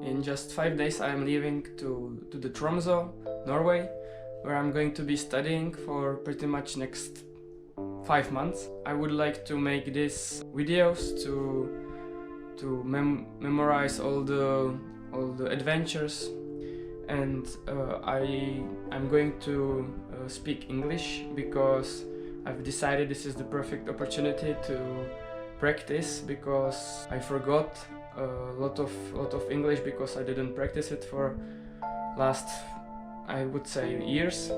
In just 5 days I am leaving to the Tromsø, Norway, where I'm going to be studying for pretty much next 5 months. I would like to make these videos to memorize all the adventures, and I'm going to speak English because I've decided this is the perfect opportunity to practice, because I forgot a lot of English because I didn't practice it for last, I would say, years.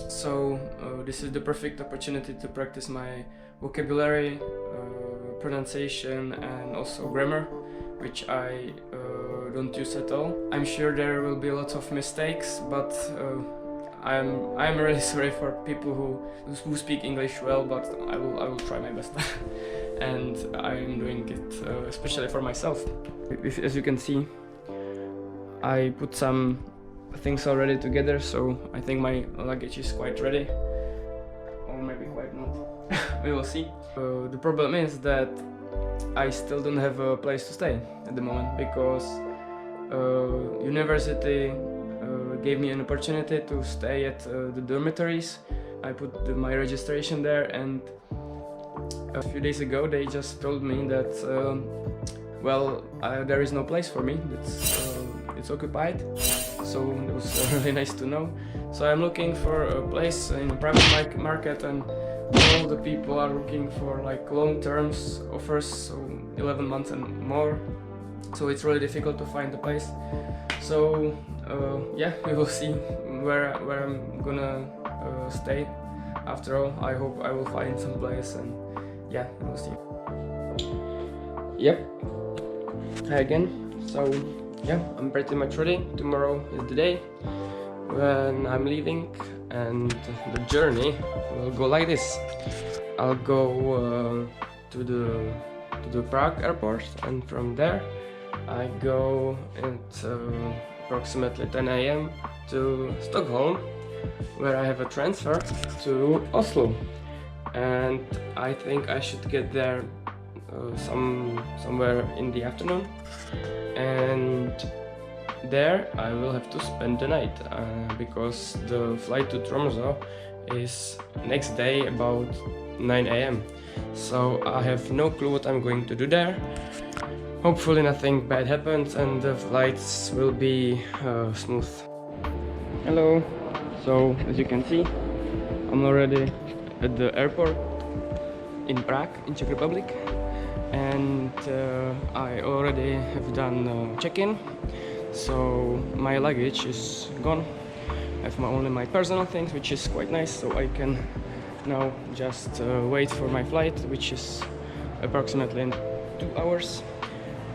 So this is the perfect opportunity to practice my vocabulary, pronunciation, and also grammar, which I don't use at all. I'm sure there will be lots of mistakes, but I'm really sorry for people who speak English well, but I will try my best. And I'm doing it especially for myself. As you can see, I put some things already together, so I think my luggage is quite ready, or maybe quite not. We will see. The problem is that I still don't have a place to stay at the moment, because university gave me an opportunity to stay at the dormitories. I put my registration there, and a few days ago they just told me that there is no place for me, it's occupied. So it was really nice to know. So I'm looking for a place in a private market, and all the people are looking for like long-term offers, so 11 months and more. So it's really difficult to find a place. So yeah, we will see where I'm gonna stay. After all, I hope I will find some place, and yeah, we'll see. Yep. Hi again. So yeah, I'm pretty much ready. Tomorrow is the day when I'm leaving, and the journey will go like this. I'll go to the Prague airport, and from there I go at approximately 10 AM to Stockholm, where I have a transfer to Oslo, and I think I should get there somewhere in the afternoon, and there I will have to spend the night because the flight to Tromsø is next day about 9 AM. So I have no clue what I'm going to do there. Hopefully nothing bad happens and the flights will be smooth. Hello. So as you can see, I'm already at the airport in Prague, in Czech Republic, and I already have done check-in. So my luggage is gone. I have only my personal things, which is quite nice, so I can now just wait for my flight, which is approximately in 2 hours.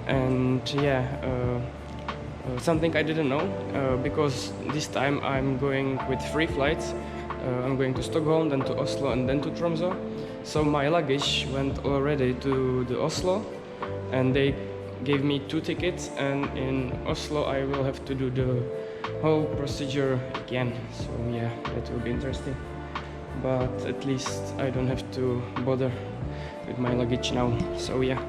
And yeah, something I didn't know, because this time I'm going with 3 flights. I'm going to Stockholm, then to Oslo, and then to Tromsø. So my luggage went already to the Oslo, and they gave me 2 tickets, and in Oslo I will have to do the whole procedure again. So yeah, that will be interesting. But at least I don't have to bother with my luggage now. So yeah,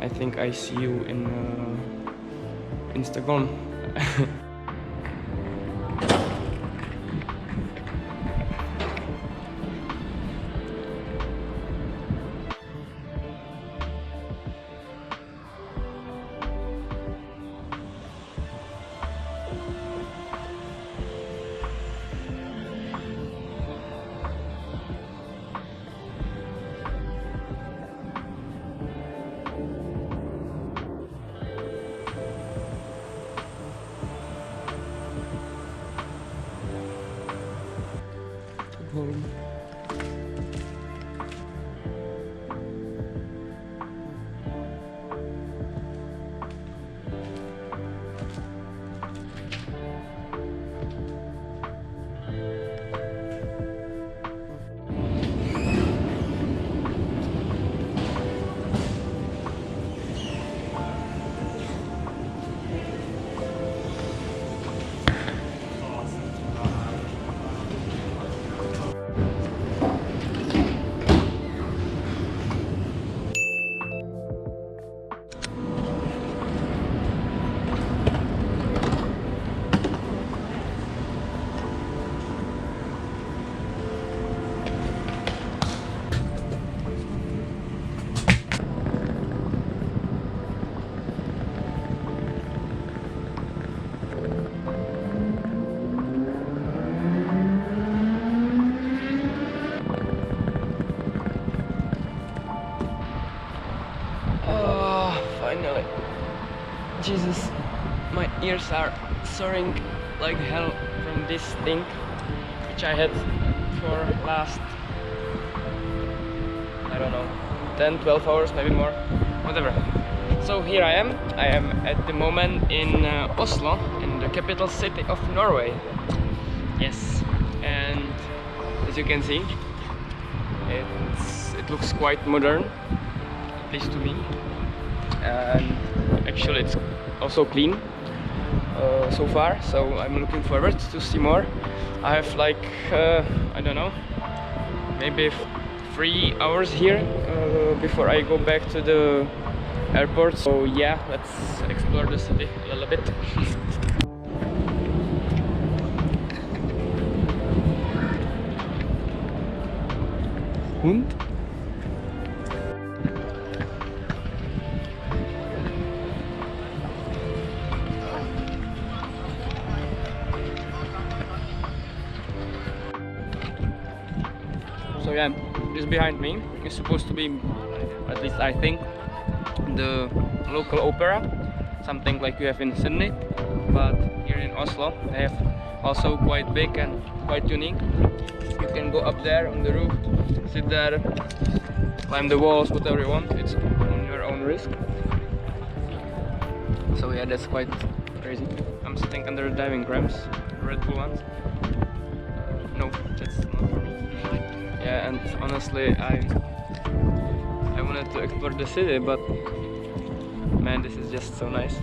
I think I see you in Stockholm. My ears are soaring like hell from this thing, which I had for last, I don't know, 10-12 hours, maybe more, whatever. So here I am at the moment in Oslo, in the capital city of Norway. Yes, and as you can see, it looks quite modern, at least to me, and actually it's also clean so far, so I'm looking forward to see more. I have like, I don't know, maybe 3 hours here before I go back to the airport. So yeah, let's explore the city a little bit. Hund? So yeah, this behind me is supposed to be, at least I think, the local opera, something like you have in Sydney, but here in Oslo they have also quite big and quite unique. You can go up there on the roof, sit there, climb the walls, whatever you want. It's on your own risk. So yeah, that's quite crazy. I'm sitting under diving ramps, Red Bull ones. No, that's not for me. Yeah, and honestly, I wanted to explore the city, but man, this is just so nice.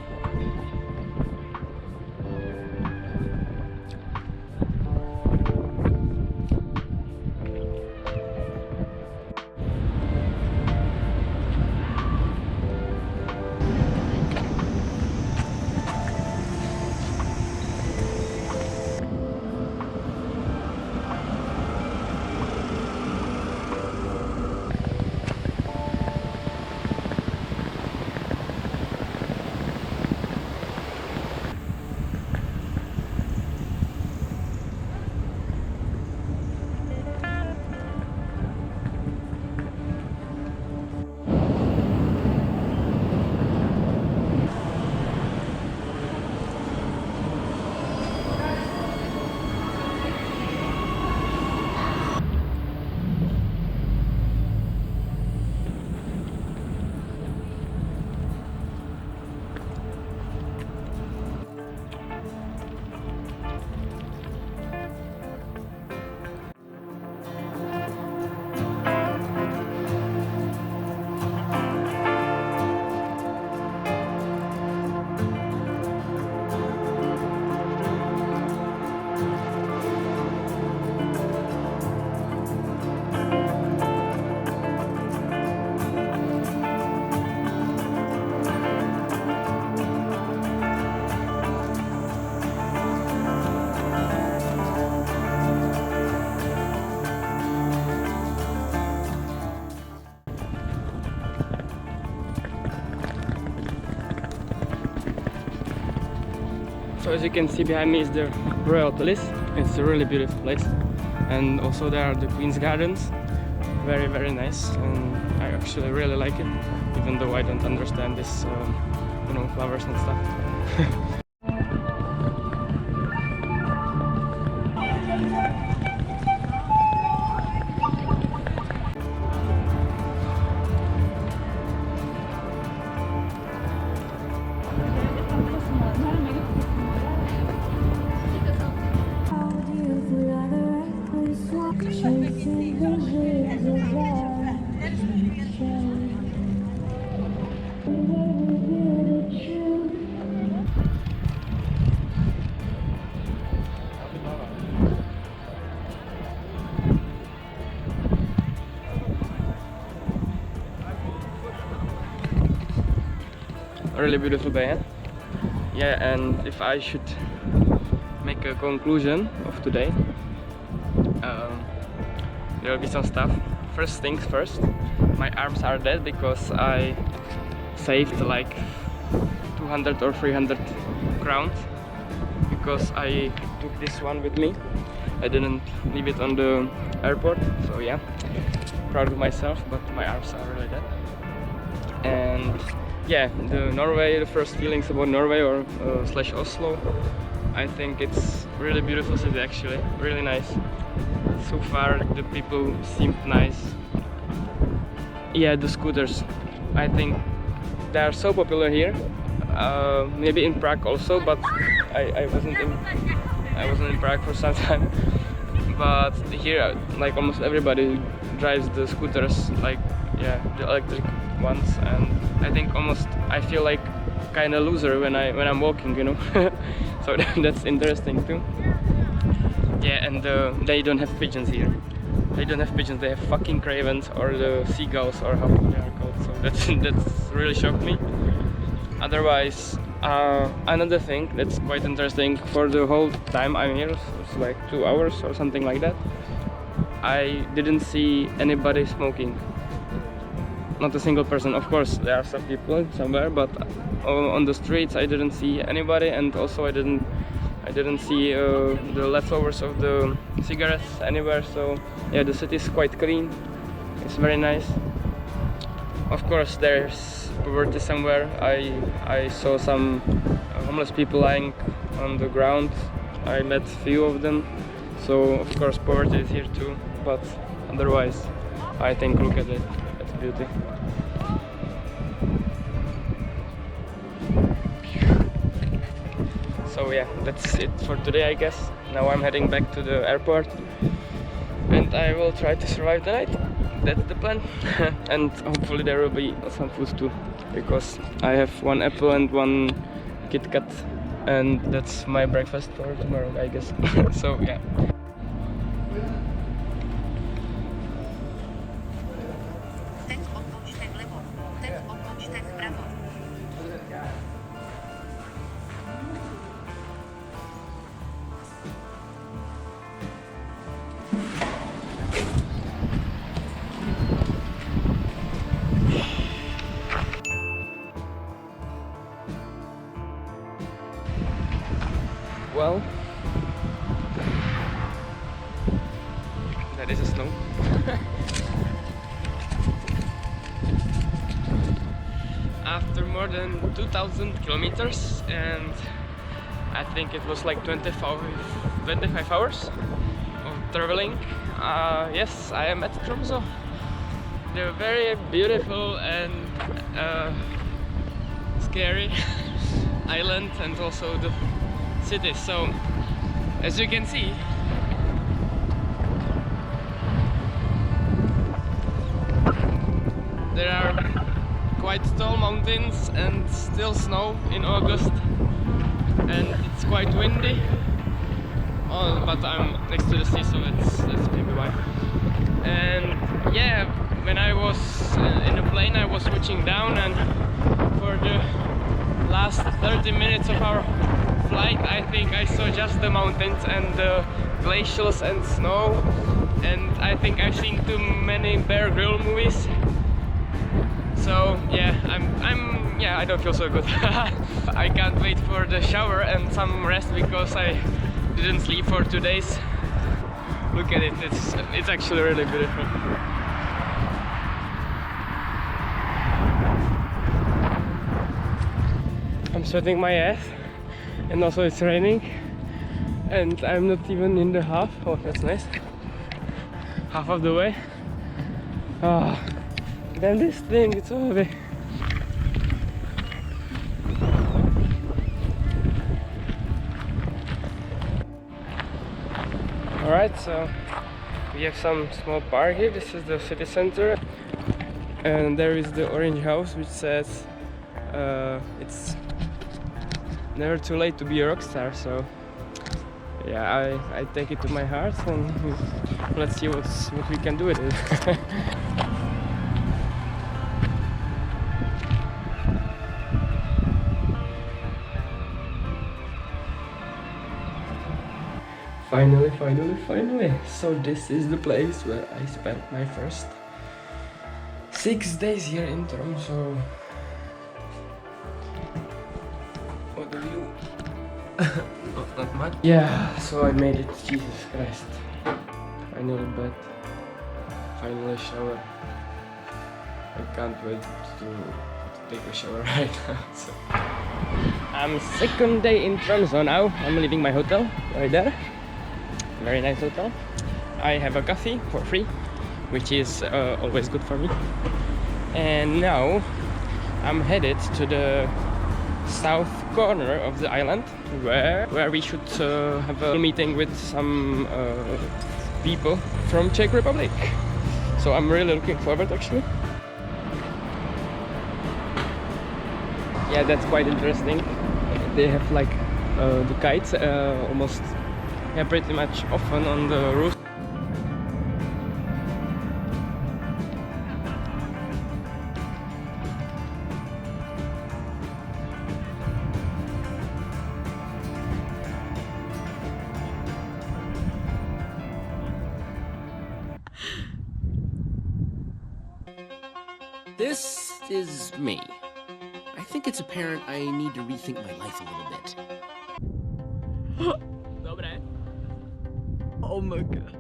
So as you can see behind me is the Royal Palace. It's a really beautiful place, and also there are the Queen's Gardens. Very, very nice, and I actually really like it, even though I don't understand this, you know, flowers and stuff. Really beautiful bay, eh? Yeah, and if I should make a conclusion of today, there will be some stuff. First things first, my arms are dead because I saved like 200 or 300 crowns because I took this one with me. I didn't leave it on the airport, so yeah, proud of myself, but my arms are really dead. And yeah, the Norway, the first feelings about Norway or slash Oslo. I think it's really beautiful city actually, really nice. So far the people seemed nice. Yeah, the scooters. I think they are so popular here. Maybe in Prague also, but I wasn't in Prague for some time. But here, like almost everybody drives the scooters, like yeah, the electric ones, and I think I feel like kind of loser when I'm walking, you know. So that's interesting too. Yeah, and they don't have pigeons here. They don't have pigeons. They have fucking cravens or the seagulls or how they are called. So that's really shocked me. Otherwise, another thing that's quite interesting, for the whole time I'm here, it's like 2 hours or something like that, I didn't see anybody smoking. Not a single person. Of course, there are some people somewhere, but on the streets I didn't see anybody, and also I didn't see the leftovers of the cigarettes anywhere. So yeah, the city is quite clean. It's very nice. Of course, there's poverty somewhere. I saw some homeless people lying on the ground. I met few of them. So of course poverty is here too. But otherwise, I think look at it. It's beauty. So yeah, that's it for today, I guess. Now I'm heading back to the airport and I will try to survive the night. That's the plan. And hopefully there will be some food too, because I have 1 apple and 1 Kit Kat, and that's my breakfast for tomorrow, I guess. So yeah. Well, that is a snow. After more than 2,000 kilometers, and I think it was like 25 hours of traveling, yes, I am at Tromsø. They're very beautiful and scary island, and also the city. So as you can see, there are quite tall mountains and still snow in August, and it's quite windy. Oh, but I'm next to the sea, so that's maybe why. And yeah, when I was in the plane, I was switching down, and for the last 30 minutes of our flight, I think I saw just the mountains and the glaciers and snow, and I think I've seen too many Bear Grylls movies. So yeah, yeah, I don't feel so good. I can't wait for the shower and some rest, because I didn't sleep for 2 days. Look at it, it's actually really beautiful. I'm sweating my ass, and also it's raining, and I'm not even in the half. Oh, that's nice. Half of the way. Ah, then this thing, it's all the way. Alright, so we have some small park here. This is the city center, and there is the orange house which says it's never too late to be a rock star. So yeah, I take it to my heart, and let's see what we can do with it. Finally. So this is the place where I spent my first 6 days here in Tromsø. What do we do? Not much. Yeah, so I made it. Jesus Christ. Finally bed. Finally shower. I can't wait to take a shower right now. So. I'm second day in Tromsø now. I'm leaving my hotel right there. Very nice hotel. I have a coffee for free, which is always good for me. And now I'm headed to the south corner of the island, where we should have a meeting with some people from Czech Republic. So I'm really looking forward, actually. Yeah, that's quite interesting. They have like the kites almost, yeah, pretty much often on the roof. This is me. I think it's apparent I need to rethink my life a little bit. Dobré. Oh my god.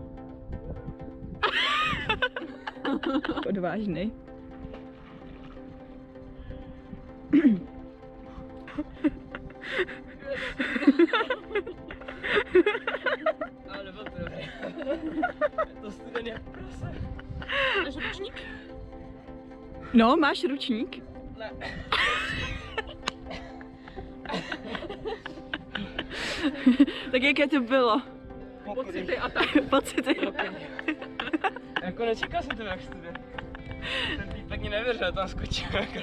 Odvážný. Ale byl to dobrý. To studený jak prase. Máš ručník? No, máš ručník? Ne. Tak jaké to bylo? Pocity a tak. Pocity. Jako nečekal jsem to jak student. Ten týpek mě nevěřil, tam skočil jako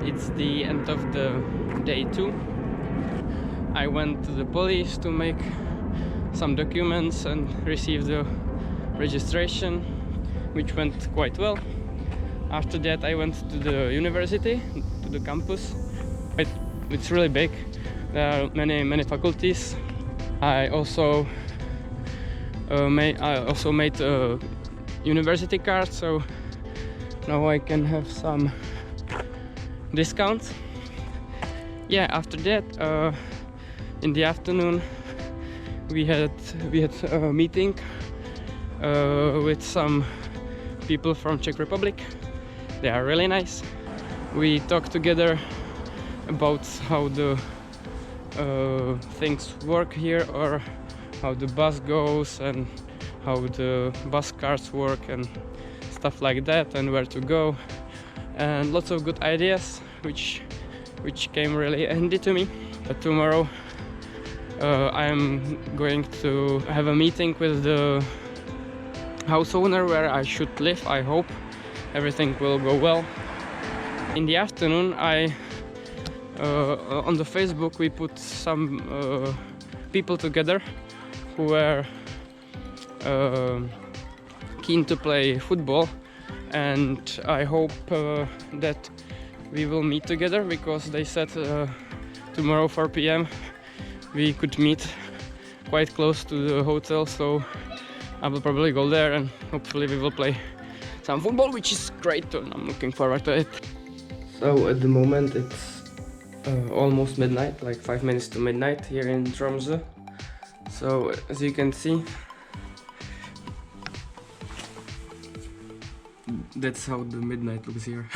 It's the end of the day 2. I went to the police to make some documents and receive the registration, which went quite well. After that I went to the university, to the campus. It's really big. There are many faculties. I also made a university card, so now I can have some discounts. Yeah, after that, in the afternoon, we had a meeting with some people from Czech Republic. They are really nice. We talked together about how the things work here, or how the bus goes and how the bus cars work and stuff like that, and where to go, and lots of good ideas which came really handy to me. But tomorrow I'm going to have a meeting with the house owner where I should live. I hope everything will go well. In the afternoon, on the Facebook we put some people together who were keen to play football, and I hope that we will meet together, because they said tomorrow 4 p.m. we could meet quite close to the hotel, so I will probably go there and hopefully we will play some football, which is great, and I'm looking forward to it. So at the moment it's almost midnight, like 5 minutes to midnight here in Tromsø. So as you can see, that's how the midnight looks here.